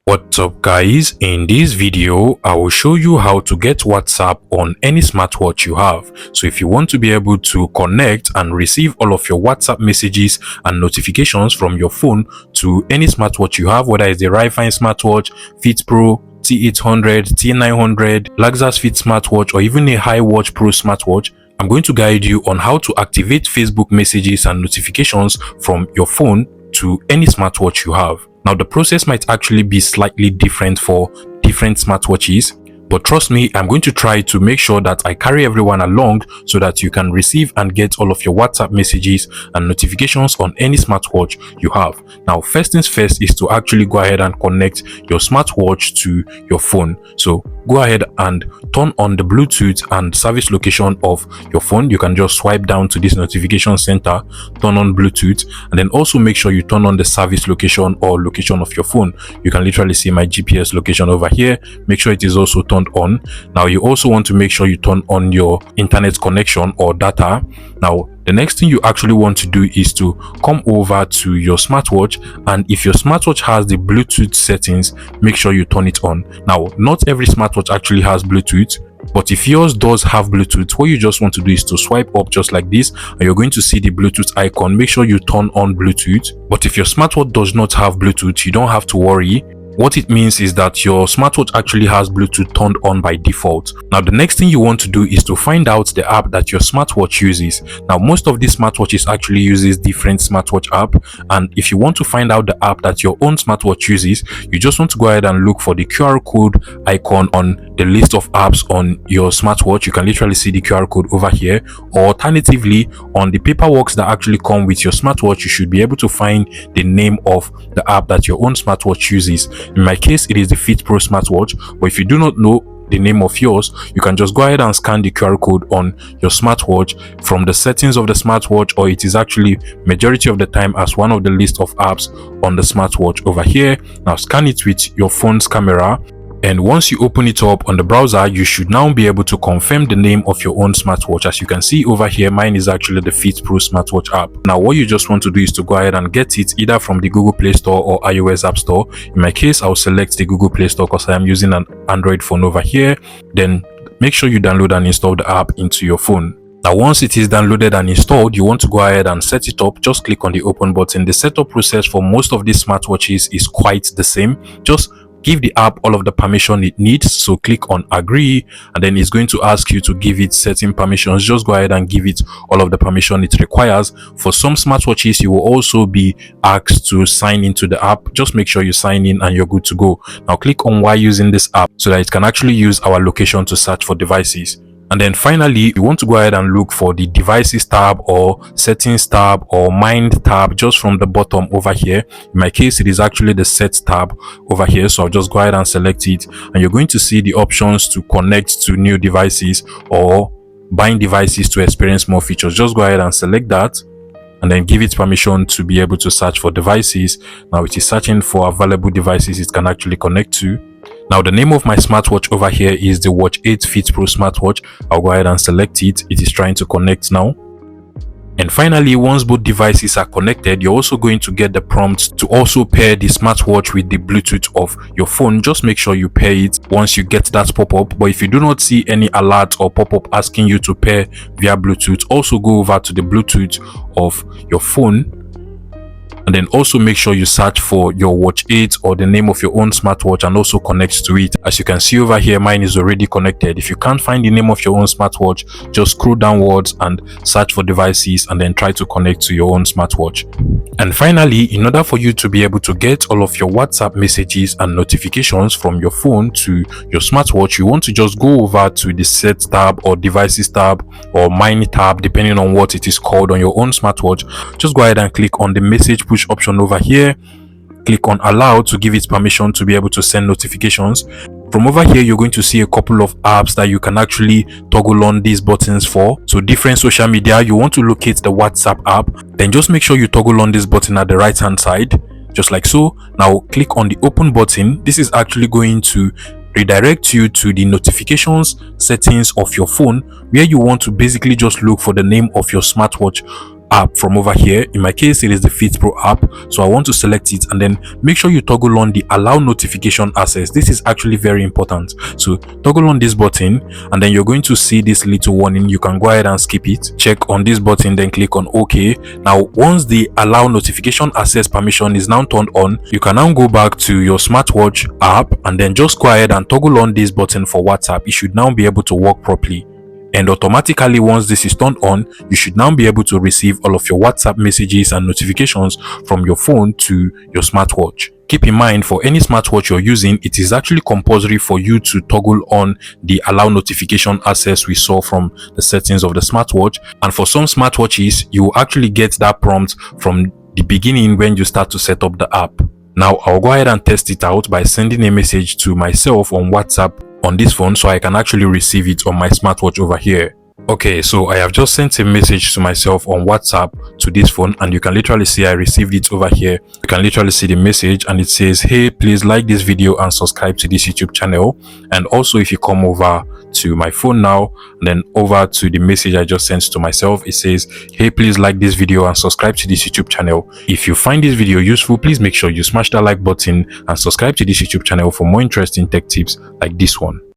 What's up guys, in this video I will show you how to get WhatsApp on any smartwatch you have. So if you want to be able to connect and receive all of your WhatsApp messages and notifications from your phone to any smartwatch you have, whether it's the Wi-Fi smartwatch, Fit Pro, T800, T900, Luxus Fit smartwatch, or even a HiWatch Pro smartwatch, I'm going to guide you on how to activate Facebook messages and notifications from your phone to any smartwatch you have. Now, the process might actually be slightly different for different smartwatches, but trust me, I'm going to try to make sure that I carry everyone along so that you can receive and get all of your WhatsApp messages and notifications on any smartwatch you have. Now, first things first is to actually go ahead and connect your smartwatch to your phone. So go ahead and turn on the Bluetooth and service location of your phone. You can just swipe down to this notification center, turn on Bluetooth, and then also make sure you turn on the service location or location of your phone. You can literally see my GPS location over here. Make sure it is also turned on. Now, you also want to make sure you turn on your internet connection or data. Now, the next thing you actually want to do is to come over to your smartwatch, and if your smartwatch has the Bluetooth settings, make sure you turn it on. Now, not every smartwatch actually has Bluetooth, but if yours does have Bluetooth, what you just want to do is to swipe up just like this, and you're going to see the Bluetooth icon. Make sure you turn on Bluetooth. But if your smartwatch does not have Bluetooth, you don't have to worry. What it means is that your smartwatch actually has Bluetooth turned on by default. Now, the next thing you want to do is to find out the app that your smartwatch uses. Now, most of these smartwatches actually uses different smartwatch app, and if you want to find out the app that your own smartwatch uses, you just want to go ahead and look for the QR code icon on the list of apps on your smartwatch. You can literally see the QR code over here, or alternatively, on the paperwork that actually come with your smartwatch, you should be able to find the name of the app that your own smartwatch uses. In my case, it is the Fit Pro smartwatch, but if you do not know the name of yours, you can just go ahead and scan the QR code on your smartwatch from the settings of the smartwatch, or it is actually majority of the time as one of the list of apps on the smartwatch over here. Now, scan it with your phone's camera, and once you open it up on the browser, you should now be able to confirm the name of your own smartwatch. As you can see over here, mine is actually the Fit Pro smartwatch app. Now, what you just want to do is to go ahead and get it either from the Google Play Store or iOS App Store. In my case, I'll select the Google Play Store because I am using an Android phone over here. Then make sure you download and install the app into your phone. Now, once it is downloaded and installed, you want to go ahead and set it up. Just click on the open button. The setup process for most of these smartwatches is quite the same. Just give the app all of the permission it needs. So click on agree, and then it's going to ask you to give it certain permissions. Just go ahead and give it all of the permission it requires. For some smartwatches, you will also be asked to sign into the app. Just make sure you sign in and you're good to go. Now click on why using this app so that it can actually use our location to search for devices. And then finally, you want to go ahead and look for the devices tab or settings tab or mind tab just from the bottom over here. In my case, it is actually the set tab over here. So I'll just go ahead and select it, and you're going to see the options to connect to new devices or bind devices to experience more features. Just go ahead and select that, and then give it permission to be able to search for devices. Now it is searching for available devices it can actually connect to. Now, the name of my smartwatch over here is the Watch 8 Fit Pro smartwatch. I'll go ahead and select it. It is trying to connect now. And finally, once both devices are connected, you're also going to get the prompt to also pair the smartwatch with the Bluetooth of your phone. Just make sure you pair it once you get that pop-up. But if you do not see any alert or pop-up asking you to pair via Bluetooth, also go over to the Bluetooth of your phone, and then also make sure you search for your Watch 8 or the name of your own smartwatch and also connect to it. As you can see over here, mine is already connected. If you can't find the name of your own smartwatch, just scroll downwards and search for devices and then try to connect to your own smartwatch. And finally, in order for you to be able to get all of your WhatsApp messages and notifications from your phone to your smartwatch, you want to just go over to the set tab or devices tab or mind tab, depending on what it is called on your own smartwatch. Just go ahead and click on the message push option over here. Click on allow to give it permission to be able to send notifications. From over here, you're going to see a couple of apps that you can actually toggle on these buttons for. So different social media, you want to locate the WhatsApp app, then just make sure you toggle on this button at the right hand side, just like so. Now click on the open button. This is actually going to redirect you to the notifications settings of your phone, where you want to basically just look for the name of your smartwatch app from over here. In my case, it is the Fit Pro app, so I want to select it, and then make sure you toggle on the allow notification access. This is actually very important. So toggle on this button, and then you're going to see this little warning. You can go ahead and skip it. Check on this button, then click on OK. Now once the allow notification access permission is now turned on, you can now go back to your smartwatch app, and then just go ahead and toggle on this button for WhatsApp. It should now be able to work properly. And automatically, once this is turned on, you should now be able to receive all of your WhatsApp messages and notifications from your phone to your smartwatch. Keep in mind, for any smartwatch you're using, it is actually compulsory for you to toggle on the allow notification access we saw from the settings of the smartwatch. And for some smartwatches, you will actually get that prompt from the beginning when you start to set up the app. Now I'll go ahead and test it out by sending a message to myself on WhatsApp on this phone, so I can actually receive it on my smartwatch over here. Okay, so I have just sent a message to myself on WhatsApp to this phone, and you can literally see I received it over here. You can literally see the message, and it says, hey, please like this video and subscribe to this YouTube channel. And also, if you come over to my phone now, and then over to the message I just sent to myself, it says, hey, please like this video and subscribe to this YouTube channel. If you find this video useful, please make sure you smash that like button and subscribe to this YouTube channel for more interesting tech tips like this one.